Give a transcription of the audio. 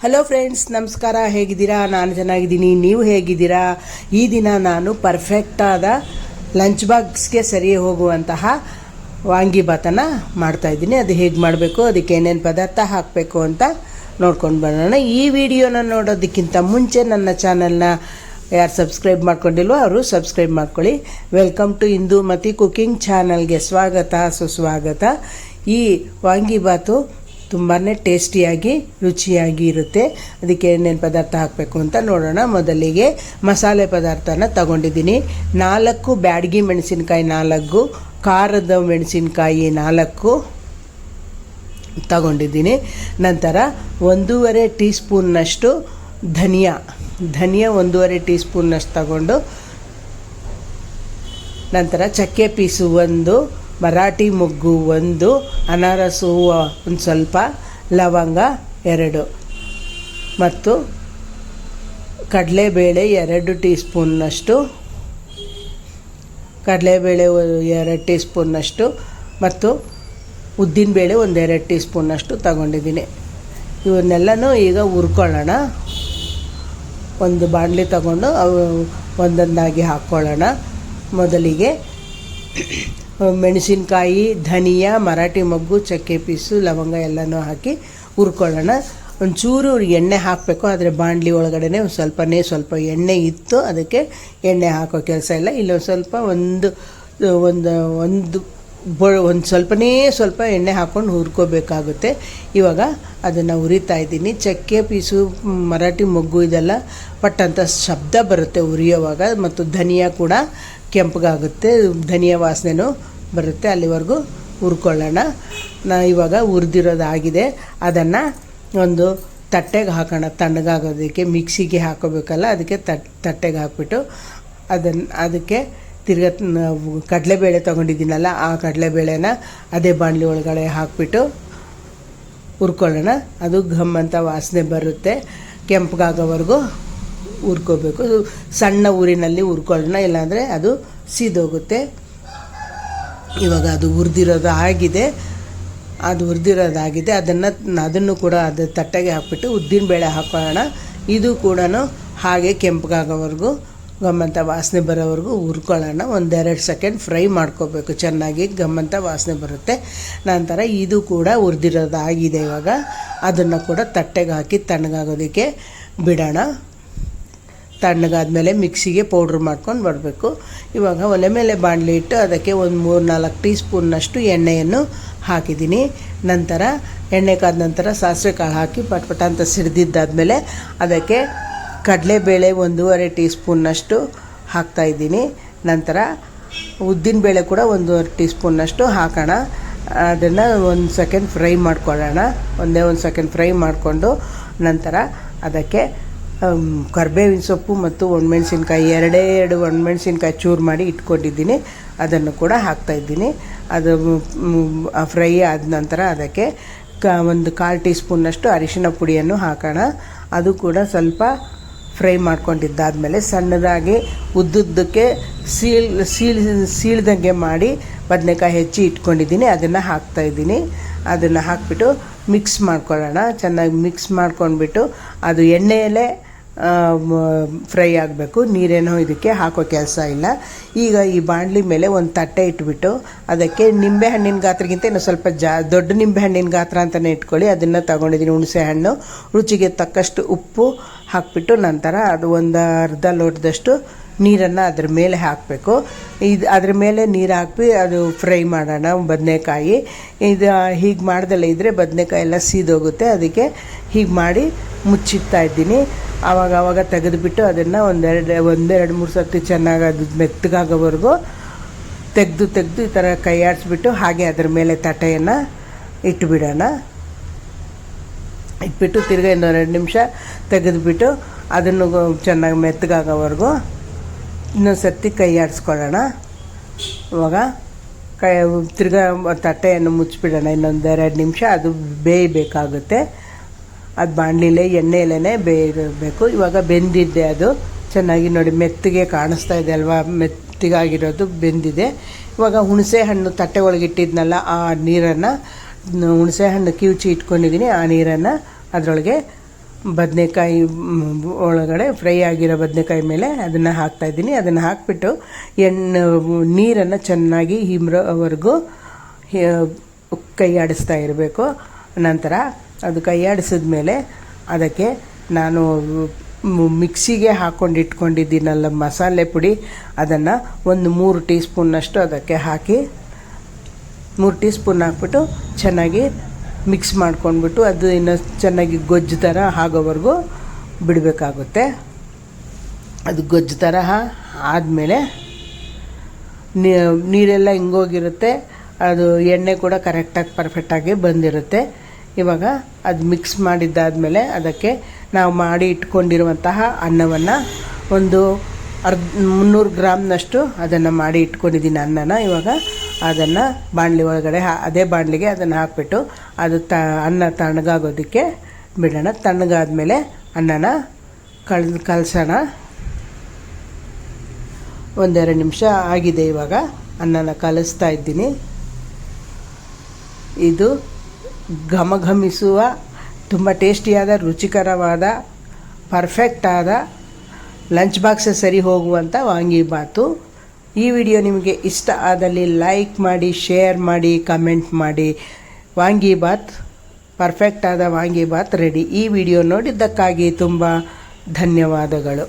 Hello friends, ನಮಸ್ಕಾರ. ಹೇಗಿದ್ದೀರಾ? ನಾನು ಚೆನ್ನಾಗಿದ್ದೀನಿ. ನೀವು ಹೇಗಿದ್ದೀರಾ? ಈ ದಿನ ನಾನು ಪರ್ಫೆಕ್ಟಾದ ಲಂಚ್ ಬಾಕ್ಸ್ಗೆ ಸರಿ ಹೋಗುವಂತಹ ವಾಂಗಿಭಾತನ ಮಾಡ್ತಾಯಿದ್ದೀನಿ. ಅದು ಹೇಗೆ ಮಾಡಬೇಕು, ಅದಕ್ಕೆ ಏನೇನು ಪದಾರ್ಥ ಹಾಕಬೇಕು ಅಂತ ನೋಡ್ಕೊಂಡು ಬರೋಣ. ಈ ವಿಡಿಯೋನ ನೋಡೋದಕ್ಕಿಂತ ಮುಂಚೆ ನನ್ನ ಚಾನಲ್ನ ಯಾರು ಸಬ್ಸ್ಕ್ರೈಬ್ ಮಾಡ್ಕೊಂಡಿಲ್ವೋ ಅವರು ಸಬ್ಸ್ಕ್ರೈಬ್ ಮಾಡ್ಕೊಳ್ಳಿ. ವೆಲ್ಕಮ್ ಟು ಇಂದುಮತಿ ಕುಕಿಂಗ್ ಚಾನಲ್ಗೆ ಸ್ವಾಗತ, ಸುಸ್ವಾಗತ. ಈ ವಾಂಗಿಭಾತು ತುಂಬಾ ಟೇಸ್ಟಿಯಾಗಿ ರುಚಿಯಾಗಿ ಇರುತ್ತೆ. ಅದಕ್ಕೆ ಏನೇನು ಪದಾರ್ಥ ಹಾಕಬೇಕು ಅಂತ ನೋಡೋಣ. ಮೊದಲಿಗೆ ಮಸಾಲೆ ಪದಾರ್ಥನ ತಗೊಂಡಿದ್ದೀನಿ. 4 ಬ್ಯಾಡಗಿ ಮೆಣಸಿನ್ಕಾಯಿ, 4 ಖಾರದ ಮೆಣಸಿನ್ಕಾಯಿ 4 ತಗೊಂಡಿದ್ದೀನಿ. ನಂತರ 1.5 ಟೀ ಸ್ಪೂನ್ನಷ್ಟು ಧನಿಯಾ 1.5 ಟೀ ಸ್ಪೂನ್ನಷ್ಟು ತಗೊಂಡು, ನಂತರ ಚಕ್ಕೆ ಪೀಸು 1, ಮರಾಠಿ ಮೊಗ್ಗು 1, ಅನಾರಸ್ ಹೂವು ಒಂದು ಸ್ವಲ್ಪ, ಲವಂಗ 2 ಮತ್ತು ಕಡಲೆಬೇಳೆ 2 ಟೀ ಸ್ಪೂನ್ನಷ್ಟು, ಕಡಲೆಬೇಳೆ 2 ಟೀ ಸ್ಪೂನ್ನಷ್ಟು ಮತ್ತು ಉದ್ದಿನಬೇಳೆ 1-2 ಟೀ ಸ್ಪೂನ್ನಷ್ಟು ತಗೊಂಡಿದ್ದೀನಿ. ಇವನ್ನೆಲ್ಲನೂ ಈಗ ಹುರ್ಕೊಳ್ಳೋಣ. ಒಂದು ಬಾಣಲಿ ತಗೊಂಡು ಅವು ಒಂದೊಂದಾಗಿ ಹಾಕ್ಕೊಳ್ಳೋಣ. ಮೊದಲಿಗೆ ಮೆಣಸಿನ್ಕಾಯಿ, ಧನಿಯಾ, ಮರಾಠಿ ಮೊಗ್ಗು, ಚಕ್ಕೆ ಪೀಸು, ಲವಂಗ ಎಲ್ಲನೂ ಹಾಕಿ ಹುರ್ಕೊಳ್ಳೋಣ. ಒಂಚೂರು ಎಣ್ಣೆ ಹಾಕಬೇಕು. ಆದರೆ ಬಾಣಲಿ ಒಳಗಡೆ ಸ್ವಲ್ಪ ಎಣ್ಣೆ ಇತ್ತು, ಅದಕ್ಕೆ ಎಣ್ಣೆ ಹಾಕೋ ಕೆಲಸ ಇಲ್ಲ. ಇಲ್ಲೊಂದು ಸ್ವಲ್ಪ ಸ್ವಲ್ಪ ಎಣ್ಣೆ ಹಾಕ್ಕೊಂಡು ಹುರ್ಕೋಬೇಕಾಗುತ್ತೆ. ಇವಾಗ ಅದನ್ನು ಹುರಿತಾ ಇದ್ದೀನಿ. ಚಕ್ಕೆ ಪೀಸು, ಮರಾಠಿ ಮೊಗ್ಗು ಇದೆಲ್ಲ ಪಟ್ಟಂತ ಶಬ್ದ ಬರುತ್ತೆ ಹುರಿಯೋವಾಗ, ಮತ್ತು ಧನಿಯಾ ಕೂಡ ಕೆಂಪಗಾಗುತ್ತೆ, ಧನಿಯಾ ವಾಸನೆನೂ ಬರುತ್ತೆ. ಅಲ್ಲಿವರೆಗೂ ಹುರ್ಕೊಳ್ಳೋಣ. ಇವಾಗ ಹುರಿದಿರೋದಾಗಿದೆ. ಅದನ್ನು ಒಂದು ತಟ್ಟೆಗೆ ಹಾಕೋಣ. ತಣ್ಣಗಾಗೋದಕ್ಕೆ ಮಿಕ್ಸಿಗೆ ಹಾಕೋಬೇಕಲ್ಲ, ಅದಕ್ಕೆ ತಟ್ಟೆಗೆ ಹಾಕ್ಬಿಟ್ಟು ಅದಕ್ಕೆ ತಿರ್ಗಾ ಕಡಲೆಬೇಳೆ ತೊಗೊಂಡಿದ್ದೀನಲ್ಲ, ಆ ಕಡಲೆಬೇಳೆನ ಅದೇ ಬಾಣಲಿ ಒಳಗಡೆ ಹಾಕಿಬಿಟ್ಟು ಹುರ್ಕೊಳ್ಳೋಣ. ಅದು ಘಮ್ ಅಂತ ವಾಸನೆ ಬರುತ್ತೆ. ಕೆಂಪಗಾಗೋವರೆಗೂ ಹುರ್ಕೋಬೇಕು. ಸಣ್ಣ ಊರಿನಲ್ಲಿ ಹುರ್ಕೊಳ್ಳೋಣ, ಇಲ್ಲಾಂದರೆ ಅದು ಸೀದೋಗುತ್ತೆ. ಇವಾಗ ಅದು ಹುರಿದಿರೋದಾಗಿದೆ. ಅದನ್ನು ಕೂಡ ಅದು ತಟ್ಟೆಗೆ ಹಾಕ್ಬಿಟ್ಟು ಉದ್ದಿನಬೇಳೆ ಹಾಕೊಳ್ಳೋಣ. ಇದು ಕೂಡ ಹಾಗೆ ಕೆಂಪಗಾಗೋವರೆಗೂ, ಗಮ್ಮಂತ ವಾಸನೆ ಬರೋವರೆಗೂ ಹುರ್ಕೊಳ್ಳೋಣ. 1-2 ಸೆಕೆಂಡ್ ಫ್ರೈ ಮಾಡ್ಕೋಬೇಕು. ಚೆನ್ನಾಗಿ ಗಮ್ಮಂತ ವಾಸನೆ ಬರುತ್ತೆ. ನಂತರ ಇದು ಕೂಡ ಹುರಿದಿರೋದಾಗಿದೆ. ಇವಾಗ ಅದನ್ನು ಕೂಡ ತಟ್ಟೆಗೆ ಹಾಕಿ ತಣ್ಣಗಾಗೋದಕ್ಕೆ ಬಿಡೋಣ. ತಣ್ಣಗಾದ್ಮೇಲೆ ಮಿಕ್ಸಿಗೆ ಪೌಡ್ರ್ ಮಾಡ್ಕೊಂಡು ಬರಬೇಕು. ಇವಾಗ ಒಲೆ ಮೇಲೆ ಬಾಣಲಿ ಇಟ್ಟು ಅದಕ್ಕೆ ಒಂದು 3-4 ಟೀ ಸ್ಪೂನ್ನಷ್ಟು ಎಣ್ಣೆಯನ್ನು ಹಾಕಿದ್ದೀನಿ. ನಂತರ ಎಣ್ಣೆ ಕಾದ ನಂತರ ಸಾಸಿವೆ ಕಾಳು ಹಾಕಿ ಪಟ್ಪಟ ಅಂತ ಸಿಡಿದಿದ್ದಾದಮೇಲೆ ಅದಕ್ಕೆ ಕಡಲೆಬೇಳೆ 1.5 ಟೀ ಸ್ಪೂನ್ನಷ್ಟು ಹಾಕ್ತಾಯಿದ್ದೀನಿ. ನಂತರ ಉದ್ದಿನಬೇಳೆ ಕೂಡ 1.5 ಟೀ ಸ್ಪೂನ್ನಷ್ಟು ಹಾಕೋಣ. ಅದನ್ನು 1 ಸೆಕೆಂಡ್ ಫ್ರೈ ಮಾಡ್ಕೊಳ್ಳೋಣ. ಒಂದೇ 1 ಸೆಕೆಂಡ್ ಫ್ರೈ ಮಾಡಿಕೊಂಡು ನಂತರ ಅದಕ್ಕೆ ಕರಿಬೇವಿನ ಸೊಪ್ಪು ಮತ್ತು ಒಣಮೆಣಸಿನ್ಕಾಯಿ 2 ಒಣಮೆಣಸಿನ್ಕಾಯಿ ಚೂರು ಮಾಡಿ ಇಟ್ಕೊಂಡಿದ್ದೀನಿ, ಅದನ್ನು ಕೂಡ ಹಾಕ್ತಾಯಿದ್ದೀನಿ. ಅದು ಫ್ರೈ ಆದ ನಂತರ ಅದಕ್ಕೆ 1/4 ಟೀ ಸ್ಪೂನ್ನಷ್ಟು ಅರಿಶಿನ ಪುಡಿಯನ್ನು ಹಾಕೋಣ. ಅದು ಕೂಡ ಸ್ವಲ್ಪ ಫ್ರೈ ಮಾಡ್ಕೊಂಡಿದ್ದಾದಮೇಲೆ ಸಣ್ಣದಾಗಿ ಉದ್ದುದ್ದಕ್ಕೆ ಸೀಳ್ದಂಗೆ ಮಾಡಿ ಬದನೆಕಾಯಿ ಹೆಚ್ಚಿ ಇಟ್ಕೊಂಡಿದ್ದೀನಿ, ಅದನ್ನು ಹಾಕ್ತಾಯಿದ್ದೀನಿ. ಅದನ್ನು ಹಾಕಿಬಿಟ್ಟು ಮಿಕ್ಸ್ ಮಾಡ್ಕೊಳ್ಳೋಣ. ಚೆನ್ನಾಗಿ ಮಿಕ್ಸ್ ಮಾಡ್ಕೊಂಡ್ಬಿಟ್ಟು ಅದು ಎಣ್ಣೆಯಲ್ಲೇ ಫ್ರೈ ಆಗಬೇಕು. ನೀರೇನೋ ಇದಕ್ಕೆ ಹಾಕೋ ಕೆಲಸ ಇಲ್ಲ. ಈಗ ಈ ಬಾಣಲಿ ಮೇಲೆ ಒಂದು ತಟ್ಟೆ ಇಟ್ಬಿಟ್ಟು ಅದಕ್ಕೆ ನಿಂಬೆ ಹಣ್ಣಿನ ಗಾತ್ರಗಿಂತ ಇನ್ನು ಸ್ವಲ್ಪ ದೊಡ್ಡ ನಿಂಬೆ ಹಣ್ಣಿನ ಗಾತ್ರ ಅಂತಲೇ ಇಟ್ಕೊಳ್ಳಿ. ಅದನ್ನು ತಗೊಂಡಿದ್ದೀನಿ. ಹುಣಸೆ ಹಣ್ಣು, ರುಚಿಗೆ ತಕ್ಕಷ್ಟು ಉಪ್ಪು ಹಾಕಿಬಿಟ್ಟು ನಂತರ ಅದು 1/2 ಲೋಟದಷ್ಟು ನೀರನ್ನು ಅದ್ರ ಮೇಲೆ ಹಾಕಬೇಕು. ಅದ್ರ ಮೇಲೆ ನೀರು ಹಾಕಿ ಅದು ಫ್ರೈ ಮಾಡೋಣ. ಬದನೆಕಾಯಿ ಇದು ಹೀಗೆ ಮಾಡ್ದಲ್ಲೇ ಇದ್ದರೆ ಬದನೆಕಾಯಿ ಎಲ್ಲ ಸೀದೋಗುತ್ತೆ. ಅದಕ್ಕೆ ಹೀಗೆ ಮಾಡಿ ಮುಚ್ಚಿಡ್ತಾ ಇದ್ದೀನಿ. ಆವಾಗ ತೆಗೆದುಬಿಟ್ಟು ಅದನ್ನು 1-2-3 ಸರ್ತಿ ಚೆನ್ನಾಗಿ ಅದು ಮೆತ್ತಗಾಗೋವರೆಗೂ ತೆಗೆದು ಈ ಥರ ಕೈ ಆಡಿಸ್ಬಿಟ್ಟು ಹಾಗೆ ಅದ್ರ ಮೇಲೆ ತಟ್ಟೆಯನ್ನು ಇಟ್ಬಿಡೋಣ. ಇಟ್ಬಿಟ್ಟು ತಿರ್ಗಿ 2 ನಿಮಿಷ ತೆಗೆದುಬಿಟ್ಟು ಅದನ್ನು ಚೆನ್ನಾಗಿ ಮೆತ್ತಗಾಗೋವರೆಗೂ ಇನ್ನೊಂದು ಸರ್ತಿ ಕೈ ಆಡಿಸ್ಕೊಳ್ಳೋಣ. ಇವಾಗ ತಿರ್ಗಾ ತಟ್ಟೆಯನ್ನು ಮುಚ್ಚಿಬಿಡೋಣ. ಇನ್ನೊಂದು 2 ನಿಮಿಷ ಅದು ಬೇಯಬೇಕಾಗುತ್ತೆ. ಅದು ಬಾಣಲಿಲೇ ಎಣ್ಣೆಯಲ್ಲೇ ಬೇಯಬೇಕು. ಇವಾಗ ಬೆಂದಿದೆ ಅದು ಚೆನ್ನಾಗಿ. ನೋಡಿ, ಮೆತ್ತಗೆ ಕಾಣಿಸ್ತಾ ಇದೆ ಅಲ್ವಾ? ಮೆತ್ತಗಾಗಿರೋದು ಬೆಂದಿದೆ. ಇವಾಗ ಹುಣಸೆ ಹಣ್ಣು ತಟ್ಟೆ ಒಳಗೆ ಇಟ್ಟಿದ್ನಲ್ಲ, ಆ ನೀರನ್ನು ಹುಣಸೆ ಹಣ್ಣು ಕಿವುಚಿ ಇಟ್ಕೊಂಡಿದ್ದೀನಿ. ಆ ನೀರನ್ನು ಅದರೊಳಗೆ ಬದನೆಕಾಯಿ ಒಳಗಡೆ ಫ್ರೈ ಆಗಿರೋ ಬದನೆಕಾಯಿ ಮೇಲೆ ಅದನ್ನು ಹಾಕ್ತಾಯಿದ್ದೀನಿ. ಅದನ್ನು ಹಾಕಿಬಿಟ್ಟು ನೀರನ್ನು ಚೆನ್ನಾಗಿ ಹಿಮ್ರೋವರೆಗೂ ಕೈ ಆಡಿಸ್ತಾ ಇರಬೇಕು. ನಂತರ ಅದು ಕೈ ಆಡಿಸಿದ್ಮೇಲೆ ಅದಕ್ಕೆ ನಾನು ಮಿಕ್ಸಿಗೆ ಹಾಕ್ಕೊಂಡು ಇಟ್ಕೊಂಡಿದ್ದೀನಲ್ಲ ಮಸಾಲೆ ಪುಡಿ, ಅದನ್ನು ಒಂದು 3 ಟೀ ಸ್ಪೂನ್ನಷ್ಟು ಅದಕ್ಕೆ ಹಾಕಿ 3 ಟೀ ಸ್ಪೂನ್ ಹಾಕ್ಬಿಟ್ಟು ಚೆನ್ನಾಗಿ ಮಿಕ್ಸ್ ಮಾಡ್ಕೊಂಡ್ಬಿಟ್ಟು ಅದು ಇನ್ನೂ ಚೆನ್ನಾಗಿ ಗೊಜ್ಜು ಥರ ಆಗೋವರೆಗೂ ಬಿಡಬೇಕಾಗುತ್ತೆ. ಅದು ಗೊಜ್ಜು ಥರ ಆದಮೇಲೆ ನೀರೆಲ್ಲ ಹಿಂಗೋಗಿರುತ್ತೆ, ಅದು ಎಣ್ಣೆ ಕೂಡ ಕರೆಕ್ಟಾಗಿ ಪರ್ಫೆಕ್ಟಾಗಿ ಬಂದಿರುತ್ತೆ. ಇವಾಗ ಅದು ಮಿಕ್ಸ್ ಮಾಡಿದ್ದಾದಮೇಲೆ ಅದಕ್ಕೆ ನಾವು ಮಾಡಿ ಇಟ್ಕೊಂಡಿರುವಂತಹ ಅನ್ನವನ್ನು ಒಂದು 300 ಗ್ರಾಮ್ನಷ್ಟು ಅದನ್ನು ಮಾಡಿ ಇಟ್ಕೊಂಡಿದ್ದೀನಿ ಅನ್ನನ. ಇವಾಗ ಅದನ್ನು ಬಾಣಲಿ ಒಳಗಡೆ ಅದೇ ಬಾಣಲಿಗೆ ಅದನ್ನು ಹಾಕಿಬಿಟ್ಟು ಅದು ಅನ್ನ ತಣ್ಣಗಾಗೋದಕ್ಕೆ ಬಿಡೋಣ. ತಣ್ಣಗಾದ್ಮೇಲೆ ಅನ್ನನ ಕಲಸೋಣ. 1-2 ನಿಮಿಷ ಆಗಿದೆ. ಇವಾಗ ಅನ್ನನ ಕಲಿಸ್ತಾ ಇದ್ದೀನಿ. ಇದು ಘಮಘಮಿಸುವ ತುಂಬ ಟೇಸ್ಟಿಯಾದ ರುಚಿಕರವಾದ ಪರ್ಫೆಕ್ಟಾದ ಲಂಚ್ ಬಾಕ್ಸ್ ಸರಿ ಹೋಗುವಂಥ ವಾಂಗಿಬಾತು. ಈ ವಿಡಿಯೋ ನಿಮಗೆ ಇಷ್ಟ ಆದಲ್ಲಿ ಲೈಕ್ ಮಾಡಿ, ಶೇರ್ ಮಾಡಿ, ಕಮೆಂಟ್ ಮಾಡಿ. ವಾಂಗಿಬಾತ್ ಪರ್ಫೆಕ್ಟಾದ ವಾಂಗಿಬಾತ್ ರೆಡಿ. ಈ ವಿಡಿಯೋ ನೋಡಿದ್ದಕ್ಕಾಗಿ ತುಂಬ ಧನ್ಯವಾದಗಳು.